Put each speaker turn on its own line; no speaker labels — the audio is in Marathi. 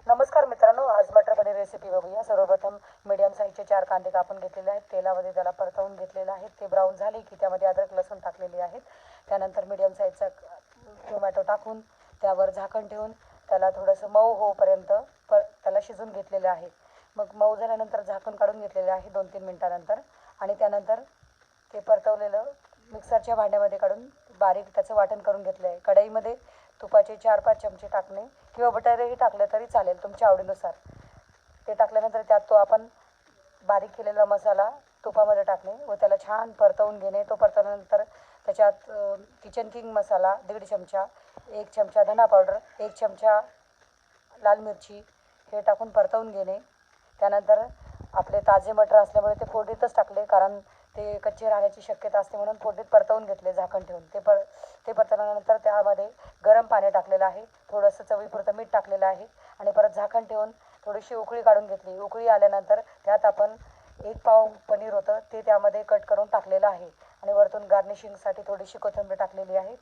नमस्कार मित्रांनो, आज मटर पनीर रेसिपी बघूया। सर्वप्रथम मीडियम साईजचे 4 कांदे कापून घेतलेले आहेत, तेलामध्ये त्याला परतवून घेतलेले आहेत। ते ब्राऊन झाले की त्यामध्ये अद्रक लसूण टाकलेले आहेत। त्यानंतर मीडियम साईजचा टोमॅटो टाकून त्यावर झाकण ठेवून त्याला थोडंसं मऊ होईपर्यंत त्याला शिजवून घेतलेले आहे। मग मऊ झाल्यानंतर झाकण काढून घेतलेले आहे 2-3 मिनिटानंतर, आणि त्यानंतर ते परतवलेलं मिक्सरच्या भांड्यामध्ये काढून बारीक त्याचं वाटण करून घेतलं आहे। कढईमध्ये तुपाचे 4-5 चमचे टाकणे किंवा बटारेही टाकले तरी चालेल, तुमच्या आवडीनुसार। ते टाकल्यानंतर त्यात तो आपण बारीक केलेला मसाला तुपामध्ये टाकणे व त्याला छान परतवून घेणे। तो परतवल्यानंतर त्याच्यात किचन किंग मसाला 1.5 चमचा, 1 चमचा धना पावडर, 1 चमचा लाल मिरची हे टाकून परतवून घेणे। त्यानंतर आपले ताजे मटर असल्यामुळे ते फोडणीतच टाकले, कारण ते कच्चे राहण्याची शक्यता असते, म्हणून फोडणीत परतवून घेतले झाकण ठेवून। ते परतवल्यानंतर त्यामध्ये गरम पाणी टाकलेलं आहे, थोडंसं चवीपुरतं मीठ टाकलेलं आहे, आणि परत झाकण ठेवून थोडीशी उकळी काढून घेतली। उकळी आल्यानंतर त्यात आपण 1 पाव पनीर होतं ते त्यामध्ये कट करून टाकलेलं आहे, आणि वरतून गार्निशिंगसाठी थोडीशी कोथिंबीर टाकलेली आहे।